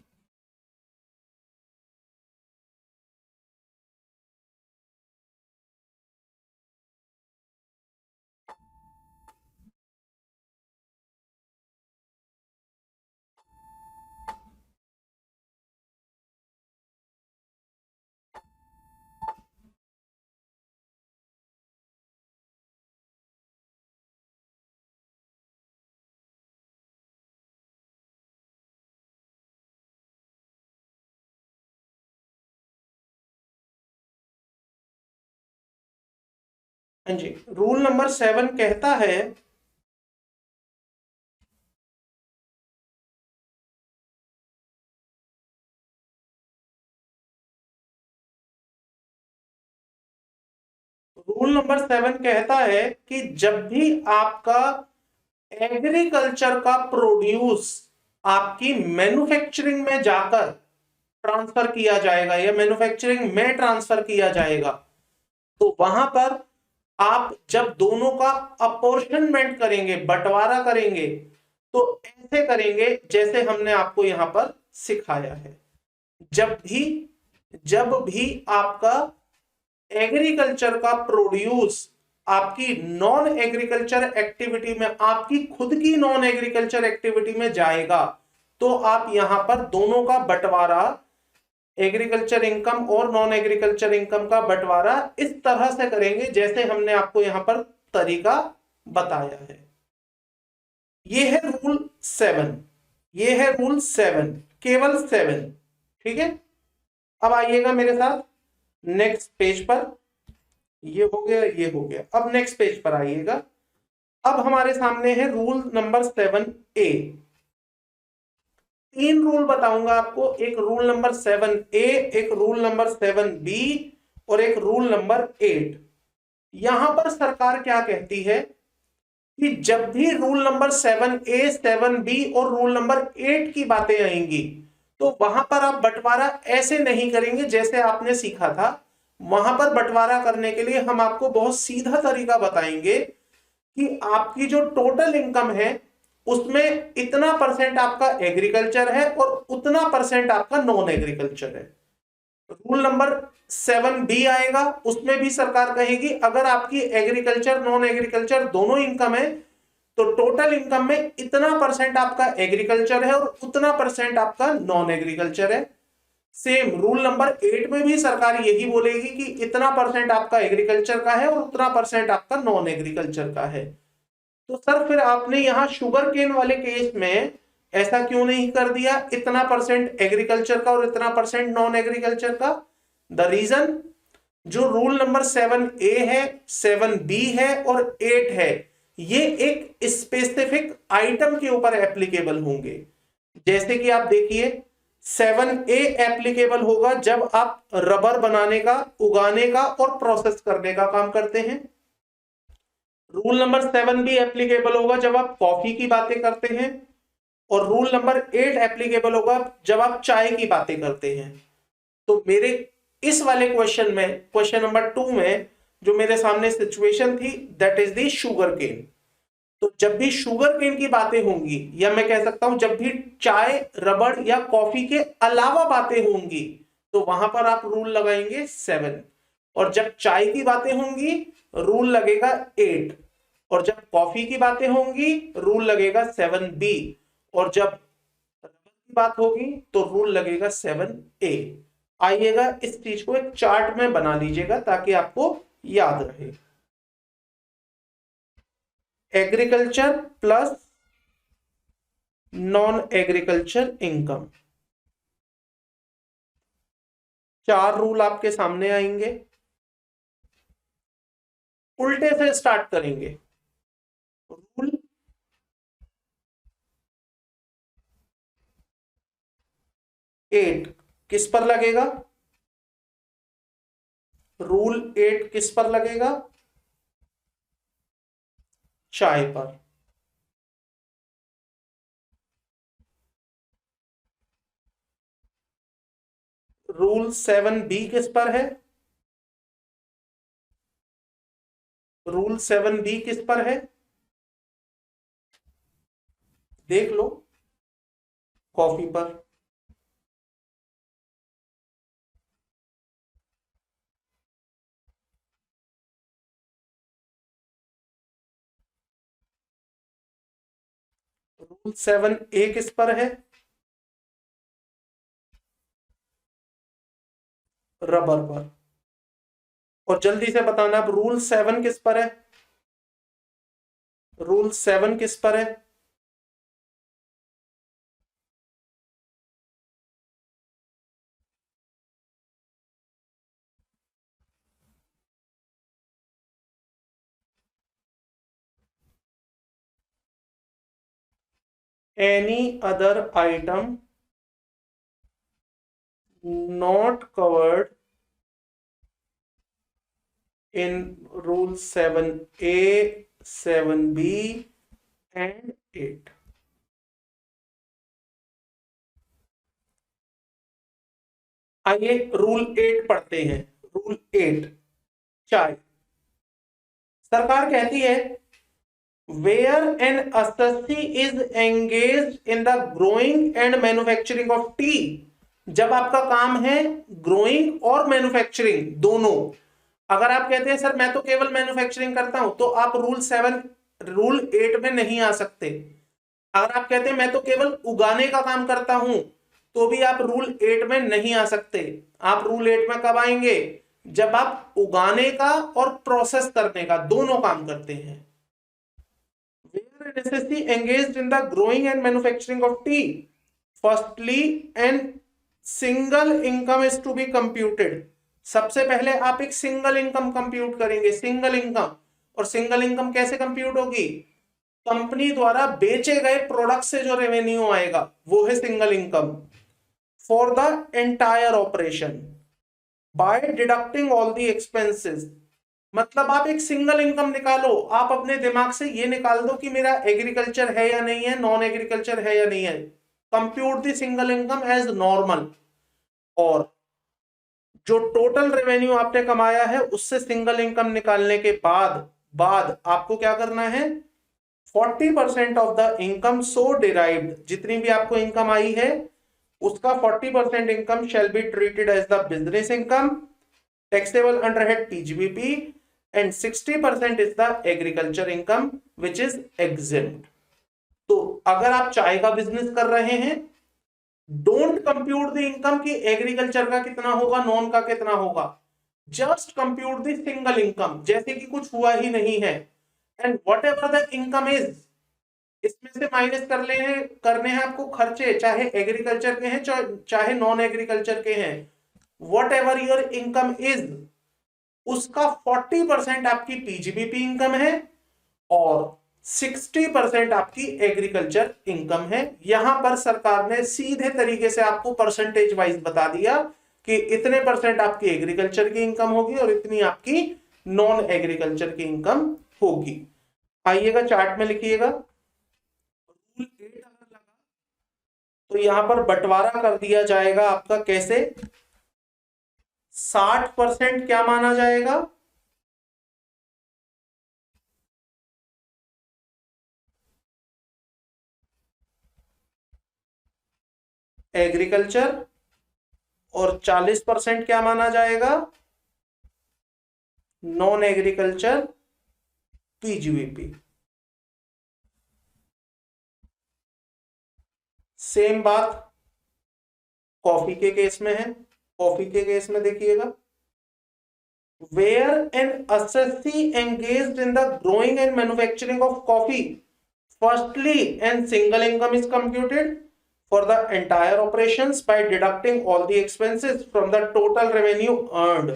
हाँ जी, रूल नंबर 7 कहता है, रूल नंबर 7 कहता है कि जब भी आपका एग्रीकल्चर का प्रोड्यूस आपकी मैन्युफैक्चरिंग में जाकर ट्रांसफर किया जाएगा या मैन्युफैक्चरिंग में ट्रांसफर किया जाएगा, तो वहां पर आप जब दोनों का अपॉर्शनमेंट करेंगे, बंटवारा करेंगे, तो ऐसे करेंगे जैसे हमने आपको यहां पर सिखाया है। जब भी आपका एग्रीकल्चर का प्रोड्यूस आपकी नॉन एग्रीकल्चर एक्टिविटी में, आपकी खुद की नॉन एग्रीकल्चर एक्टिविटी में जाएगा, तो आप यहां पर दोनों का बंटवारा, एग्रीकल्चर इनकम और नॉन एग्रीकल्चर इनकम का बंटवारा इस तरह से करेंगे जैसे हमने आपको यहां पर तरीका बताया है। ये है रूल 7, ये है रूल 7, केवल 7। ठीक है, अब आइएगा मेरे साथ नेक्स्ट पेज पर। ये हो गया, ये हो गया। अब नेक्स्ट पेज पर आइएगा। अब हमारे सामने है रूल नंबर 7A। 3 रूल बताऊंगा आपको, एक रूल नंबर 7A, एक रूल नंबर 7B और एक रूल नंबर 8। यहां पर सरकार क्या कहती है कि जब भी रूल नंबर 7A, 7B और रूल नंबर 8 की बातें आएंगी, तो वहां पर आप बंटवारा ऐसे नहीं करेंगे जैसे आपने सीखा था। वहां पर बंटवारा करने के लिए हम आपको बहुत सीधा तरीका बताएंगे कि आपकी जो टोटल इनकम है उसमें इतना परसेंट आपका एग्रीकल्चर है और उतना परसेंट आपका नॉन एग्रीकल्चर है। रूल नंबर 7B आएगा, उसमें भी सरकार कहेगी अगर आपकी एग्रीकल्चर नॉन एग्रीकल्चर दोनों इनकम है तो टोटल इनकम में इतना परसेंट आपका एग्रीकल्चर है और उतना परसेंट आपका नॉन एग्रीकल्चर है। सेम रूल नंबर 8 में भी सरकार यही बोलेगी कि इतना परसेंट आपका एग्रीकल्चर का है और उतना परसेंट आपका नॉन एग्रीकल्चर का है। तो सर फिर आपने यहाँ शुगर केन वाले केस में ऐसा क्यों नहीं कर दिया, इतना परसेंट एग्रीकल्चर का और इतना परसेंट नॉन एग्रीकल्चर का? द रीजन, जो रूल नंबर 7A है, 7B है और 8 है, ये एक स्पेसिफिक आइटम के ऊपर एप्लीकेबल होंगे। जैसे कि आप देखिए 7A एप्लीकेबल होगा जब आप रबर बनाने का, उगाने का और प्रोसेस करने का काम करते हैं। रूल नंबर 7B एप्लीकेबल होगा जब आप कॉफी की बातें करते हैं, और रूल नंबर 8 एप्लीकेबल होगा जब आप चाय की बातें करते हैं। तो मेरे इस वाले क्वेश्चन में, क्वेश्चन नंबर 2 में जो मेरे सामने सिचुएशन थी, that is the sugar cane. तो जब भी शुगर केन की बातें होंगी, या मैं कह सकता हूं जब भी चाय, रबड़ या कॉफी के अलावा बातें होंगी, तो वहां पर आप रूल लगाएंगे 7, और जब चाय की बातें होंगी रूल लगेगा 8, और जब कॉफी की बातें होंगी रूल लगेगा 7B, और जब रबड़ की बात होगी तो रूल लगेगा 7A। आइएगा इस चीज को एक चार्ट में बना लीजिएगा ताकि आपको याद रहे। Agriculture plus non agriculture income, 4 rule आपके सामने आएंगे। उल्टे से स्टार्ट करेंगे। रूल 8 किस पर लगेगा? रूल 8 किस पर लगेगा? चाय पर। रूल 7B किस पर है? रूल 7B किस पर है? देख लो, कॉफी पर। रूल 7A किस पर है? रबर पर। और जल्दी से बताना अब रूल 7 किस पर है? रूल 7 किस पर है? Any other item not covered in rule 7A, 7B and 8। आइए रूल 8 पढ़ते हैं। रूल 8 चाय, सरकार कहती है where an assessee is engaged in the growing and manufacturing of tea, जब आपका काम है ग्रोइंग और मैन्युफैक्चरिंग दोनों। अगर आप कहते हैं सर मैं तो केवल मैन्युफैक्चरिंग करता हूं, तो आप रूल 8 में नहीं आ सकते। अगर आप कहते हैं मैं तो केवल उगाने का काम करता हूं, तो भी आप रूल 8 में नहीं आ सकते। आप रूल 8 में कब आएंगे? जब आप उगाने का और प्रोसेस करने का दोनों काम करते हैं। Where an assessee engaged in the growing and manufacturing of tea, firstly and single income is to be computed। सबसे पहले आप एक सिंगल इनकम कंप्यूट करेंगे, सिंगल इनकम। और सिंगल इनकम कैसे कंप्यूट होगी? कंपनी द्वारा बेचे गए प्रोडक्ट से जो रेवेन्यू आएगा वो है single income. For the entire operation by deducting all the expenses, मतलब आप एक सिंगल इनकम निकालो। आप अपने दिमाग से ये निकाल दो कि मेरा एग्रीकल्चर है या नहीं है, नॉन एग्रीकल्चर है या नहीं है। Compute the single income as normal, और जो टोटल रेवेन्यू आपने कमाया है उससे सिंगल इनकम निकालने के बाद आपको क्या करना है? 40% of the income so derived, जितनी भी आपको इनकम आई है उसका 40% income shall be treated as the business income taxable under head TGBP, and 60% is the agriculture income which is exempt. तो अगर आप चाय का बिजनेस कर रहे हैं डोंट कंप्यूट द इनकम की एग्रीकल्चर का कितना होगा, नॉन का कितना होगा, just compute the single income, जैसे कि कुछ हुआ ही नहीं है। And what ever the income is, इसमें से माइनस करने हैं आपको खर्चे, चाहे एग्रीकल्चर के हैं चाहे नॉन एग्रीकल्चर के हैं। What ever your income is, उसका 40% आपकी पीजीबीपी इनकम है और 60% आपकी एग्रीकल्चर इनकम है। यहां पर सरकार ने सीधे तरीके से आपको परसेंटेज वाइज बता दिया कि इतने परसेंट आपकी एग्रीकल्चर की इनकम होगी और इतनी आपकी नॉन एग्रीकल्चर की इनकम होगी। आइएगा चार्ट में लिखिएगा। रूल 8 अगर लगा तो यहां पर बंटवारा कर दिया जाएगा आपका, कैसे, 60% क्या माना जाएगा, एग्रीकल्चर, और 40% क्या माना जाएगा, नॉन एग्रीकल्चर पीजीवीपी। सेम बात कॉफी के केस में है। कॉफी के केस में देखिएगा, where an assessee engaged in the growing and manufacturing of coffee, firstly and single income is computed for the entire operations by deducting all the expenses from the total revenue earned.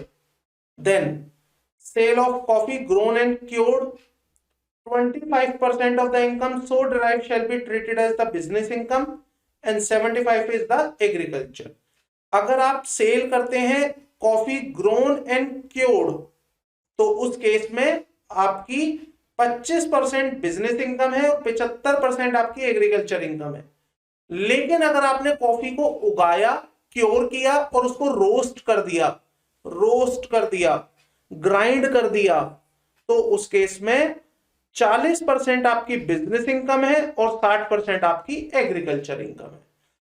Then sale of coffee grown and cured, 25% of the income so derived shall be treated as the business income and 75 is the agriculture. अगर आप cell करते हैं coffee grown and cured तो उस case में आपकी 25% business income है और 75% आपकी एग्रीकल्चर इनकम है। लेकिन अगर आपने कॉफी को उगाया, क्योर किया और उसको रोस्ट कर दिया, ग्राइंड कर दिया, तो उस केस में 40% आपकी बिजनेस इनकम है और 60% आपकी एग्रीकल्चर इनकम है।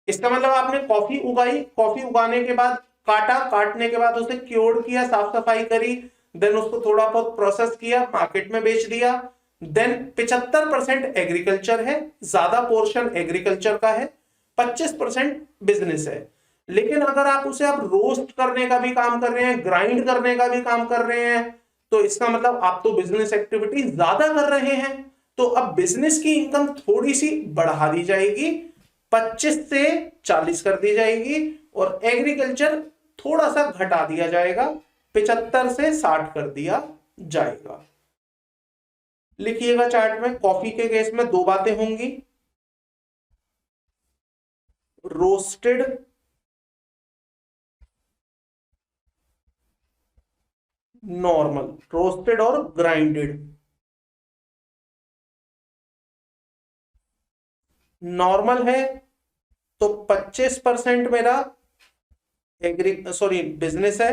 इसका मतलब आपने कॉफी उगाई, कॉफी उगाने के बाद काटा, काटने के बाद उसे क्योर किया, साफ सफाई करी, देन उसको थोड़ा बहुत प्रोसेस किया, मार्केट में बेच दिया, देन 75% एग्रीकल्चर है, ज्यादा पोर्शन एग्रीकल्चर का है, 25% बिजनेस है। लेकिन अगर आप उसे आप रोस्ट करने का भी काम कर रहे हैं, ग्राइंड करने का भी काम कर रहे हैं, तो इसका मतलब आप तो बिजनेस एक्टिविटी ज्यादा कर रहे हैं। तो अब बिजनेस की इनकम थोड़ी सी बढ़ा दी जाएगी, 25 से 40 कर दी जाएगी, और एग्रीकल्चर थोड़ा सा घटा दिया जाएगा, 75 से 60 कर दिया जाएगा। लिखिएगा चार्ट में, कॉफी के केस में दो बातें होंगी, रोस्टेड नॉर्मल, रोस्टेड और ग्राइंडेड। नॉर्मल है तो 25% मेरा बिजनेस है,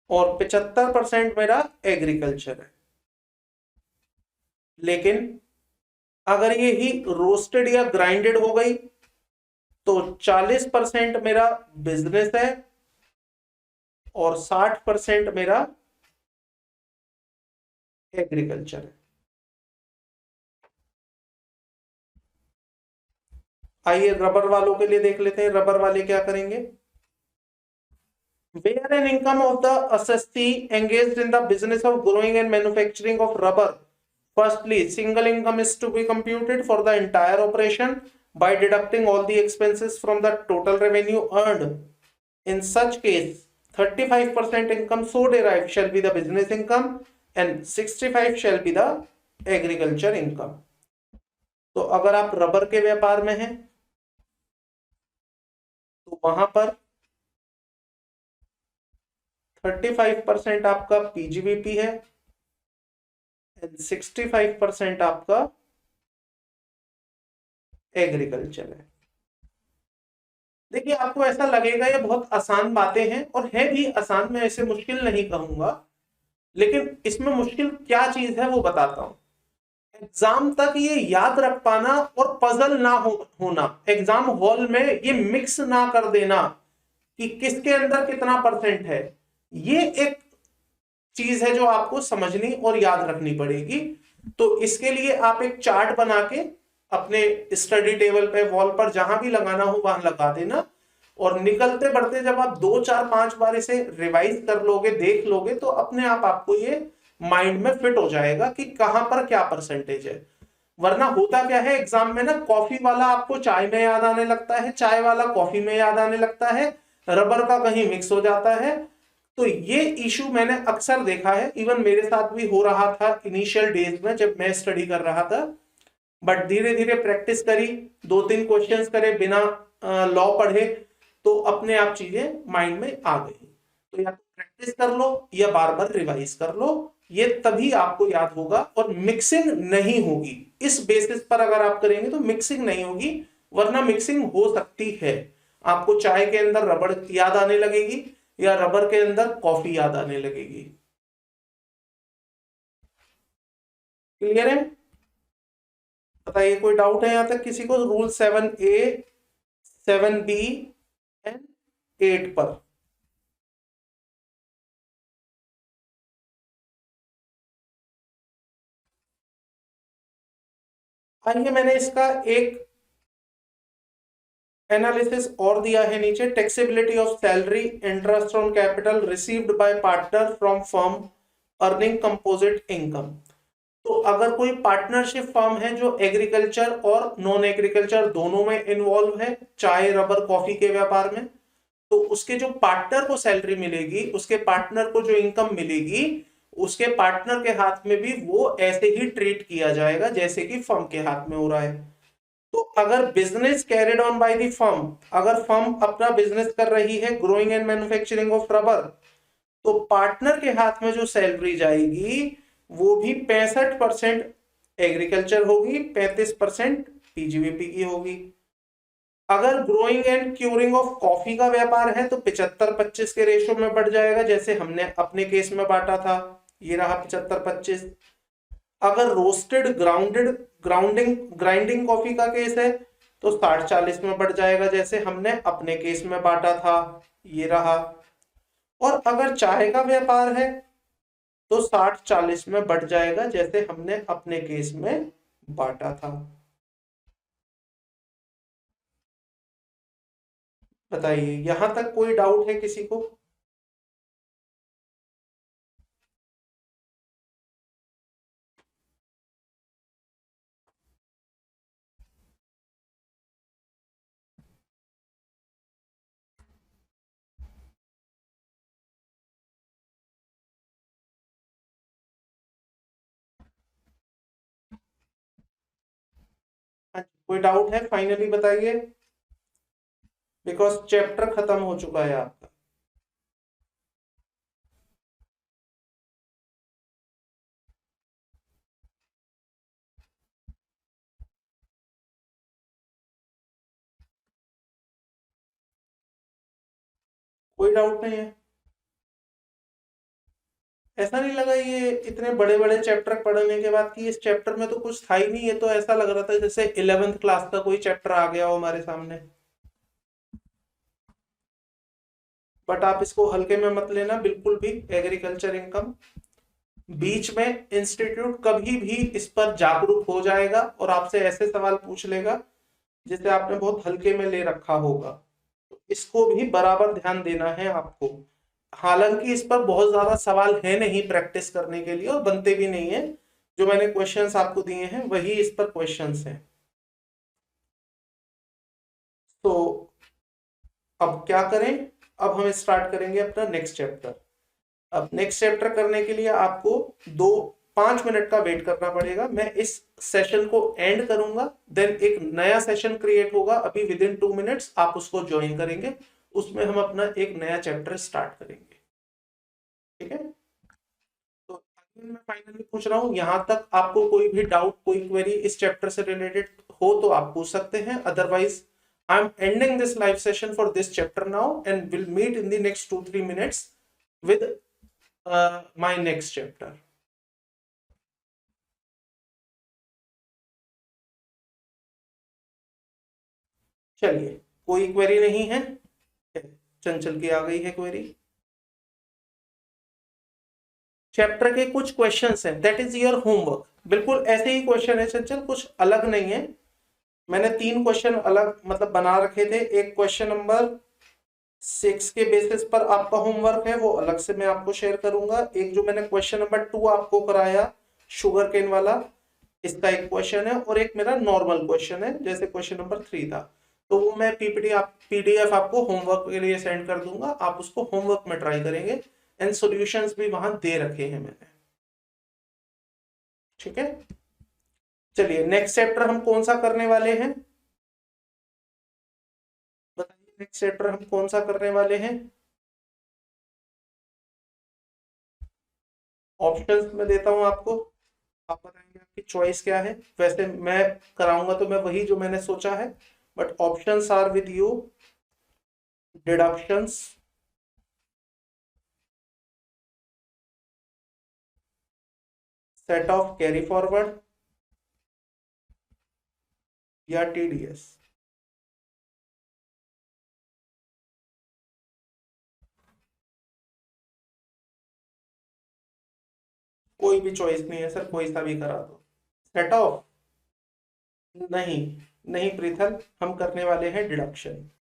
और 75% मेरा एग्रीकल्चर है। लेकिन अगर ये ही रोस्टेड या ग्राइंडेड हो गई तो 40% मेरा बिजनेस है और 60% मेरा एग्रीकल्चर है। आइए रबर वालों के लिए देख लेते हैं, रबर वाले क्या करेंगे। Where an income of the assessee engaged in the business of growing and manufacturing of rubber, firstly single income is to be computed for the entire operation by deducting all the expenses from the total revenue earned. In such case 35% income so derived shall be the business income and 65 shall be the agriculture income. तो अगर आप rubber के व्यापार में हैं तो वहां पर 35% आपका पीजीबीपी है एंड 65% आपका एग्रीकल्चर है। देखिए आपको ऐसा लगेगा ये बहुत आसान बातें हैं, और है भी आसान, मैं इसे मुश्किल नहीं कहूंगा, लेकिन इसमें मुश्किल क्या चीज है वो बताता हूं। एग्जाम तक ये याद रख पाना और पजल ना होना, एग्जाम हॉल में ये मिक्स ना कर देना कि किसके अंदर कितना परसेंट है, ये एक चीज है जो आपको समझनी और याद रखनी पड़ेगी। तो इसके लिए आप एक चार्ट बना के अपने स्टडी टेबल पे, वॉल पर, जहां भी लगाना हो वहां लगा देना, और निकलते बढ़ते जब आप 2 4 5 बार इसे रिवाइज कर लोगे, देख लोगे, तो अपने आप आपको ये माइंड में फिट हो जाएगा कि कहां पर क्या परसेंटेज है। वरना होता क्या है एग्जाम में ना, कॉफी वाला आपको चाय में याद आने लगता है, चाय वाला कॉफी में याद आने लगता है, रबर का कहीं मिक्स हो जाता है। तो ये इशू मैंने अक्सर देखा है, इवन मेरे साथ भी हो रहा था इनिशियल डेज में जब मैं स्टडी कर रहा था। बट धीरे धीरे प्रैक्टिस करी, 2 3 क्वेश्चंस करे बिना लॉ पढ़े, तो अपने आप चीजें माइंड में आ गई। तो या तो प्रैक्टिस कर लो या बार बार रिवाइज कर लो, ये तभी आपको याद होगा, और मिक्सिंग नहीं होगी। इस बेसिस पर अगर आप करेंगे तो मिक्सिंग नहीं होगी, वरना मिक्सिंग हो सकती है। आपको चाय के अंदर रबड़ याद आने लगेगी या रबर के अंदर कॉफी याद आने लगेगी। क्लियर है? बताइए, कोई डाउट है यहां तक किसी को? रूल 7A 7B एंड 8 पर। आइए, मैंने इसका एक एनालिसिस और दिया है नीचे। Taxability of salary, interest on capital received by partner from firm earning composite income. तो अगर कोई पार्टनरशिप फर्म है जो एग्रीकल्चर और नॉन एग्रीकल्चर दोनों में इन्वॉल्व है, चाय रबर कॉफी के व्यापार में, तो उसके जो पार्टनर को सैलरी मिलेगी, उसके पार्टनर को जो इनकम मिलेगी, उसके पार्टनर के हाथ में भी वो ऐसे ही ट्रीट किया जाएगा जैसे कि फर्म के हाथ में हो रहा है। तो अगर business carried on by the firm, अगर फर्म अपना बिजनेस कर रही है growing and manufacturing of rubber, तो पार्टनर के हाथ में जो सैलरी जाएगी वो भी 65% एग्रीकल्चर होगी, 35% पीजीवीपी की होगी। अगर growing and curing of coffee का व्यापार है तो 75-25 के रेशो में बढ़ जाएगा, जैसे हमने अपने केस में बांटा था, ये रहा 75-25। अगर roasted grounded grounding grinding coffee का केस है तो 60-40 में बढ़ जाएगा, जैसे हमने अपने केस में बांटा था, ये रहा। और अगर चाय का व्यापार है तो 60-40 में बढ़ जाएगा, जैसे हमने अपने केस में बांटा था। बताइए, यहां तक कोई डाउट है किसी को? कोई डाउट है? फाइनली बताइए, बिकॉज चैप्टर खत्म हो चुका है आपका। कोई डाउट नहीं है? ऐसा नहीं लगा ये इतने बड़े बड़े चैप्टर पढ़ने के बाद कि इस चैप्टर में तो कुछ था ही नहीं? ये तो ऐसा लग रहा था जैसे 11th क्लास का कोई चैप्टर आ गया हो हमारे सामने। बट आप इसको हल्के में मत लेना बिल्कुल भी। एग्रीकल्चर इनकम बीच में इंस्टीट्यूट कभी भी इस पर जागरूक हो जाएगा और आपसे ऐसे सवाल पूछ लेगा जिसे आपने बहुत हल्के में ले रखा होगा। तो इसको भी बराबर ध्यान देना है आपको। हालांकि इस पर बहुत ज्यादा सवाल है नहीं प्रैक्टिस करने के लिए, और बनते भी नहीं है। जो मैंने क्वेश्चंस आपको दिए हैं वही इस पर क्वेश्चंस हैं। तो अब क्या करें? अब हम स्टार्ट करेंगे अपना नेक्स्ट चैप्टर। अब नेक्स्ट चैप्टर करने के लिए आपको 2-5 मिनट का वेट करना पड़ेगा। मैं इस सेशन को एंड करूंगा, देन एक नया सेशन क्रिएट होगा, अभी विद इन 2 मिनट्स आप उसको ज्वाइन करेंगे। उसमें हम अपना एक नया चैप्टर स्टार्ट करेंगे। ठीक है? तो अभी मैं फाइनली पूछ रहा हूँ, यहां तक आपको कोई भी डाउट, कोई क्वेरी इस चैप्टर से रिलेटेड हो तो आप पूछ सकते हैं। Otherwise I am ending this live session for this chapter now and will meet in the next 2-3 minutes with my next chapter. चलिए, कोई क्वेरी नहीं है? चंचल की आ गई है क्वेरी। चैप्टर के कुछ क्वेश्चंस हैं, दैट इज योर होमवर्क। बिल्कुल ऐसे ही क्वेश्चन है चंचल, कुछ अलग नहीं है। मैंने 3 क्वेश्चन अलग मतलब बना रखे थे। एक क्वेश्चन नंबर 6 के बेसिस पर आपका होमवर्क है, वो अलग से मैं आपको शेयर करूंगा। एक जो मैंने क्वेश्चन नंबर 2 आपको कराया शुगर केन वाला, इसका एक क्वेश्चन है, और एक मेरा नॉर्मल क्वेश्चन है जैसे क्वेश्चन नंबर 3 था। तो वो मैं पीडीएफ आपको होमवर्क के लिए सेंड कर दूंगा, आप उसको होमवर्क में ट्राई करेंगे। एंड सॉल्यूशंस भी वहां दे रखे हैं मैंने, ठीक है। चलिए नेक्स्ट चैप्टर हम कौन सा करने वाले हैं, बताइए नेक्स्ट चैप्टर हम कौन सा करने वाले हैं। ऑप्शंस में देता हूं आपको, आप बताएंगे आपकी चॉइस क्या है। वैसे मैं कराऊंगा तो मैं वही जो मैंने सोचा है, but options are with you. Deductions, set off carry forward, या टीडीएस। कोई भी चॉइस नहीं है सर, कोई सा भी करा दो। सेट ऑफ नहीं, नहीं प्रीथल, हम करने वाले हैं डिडक्शन।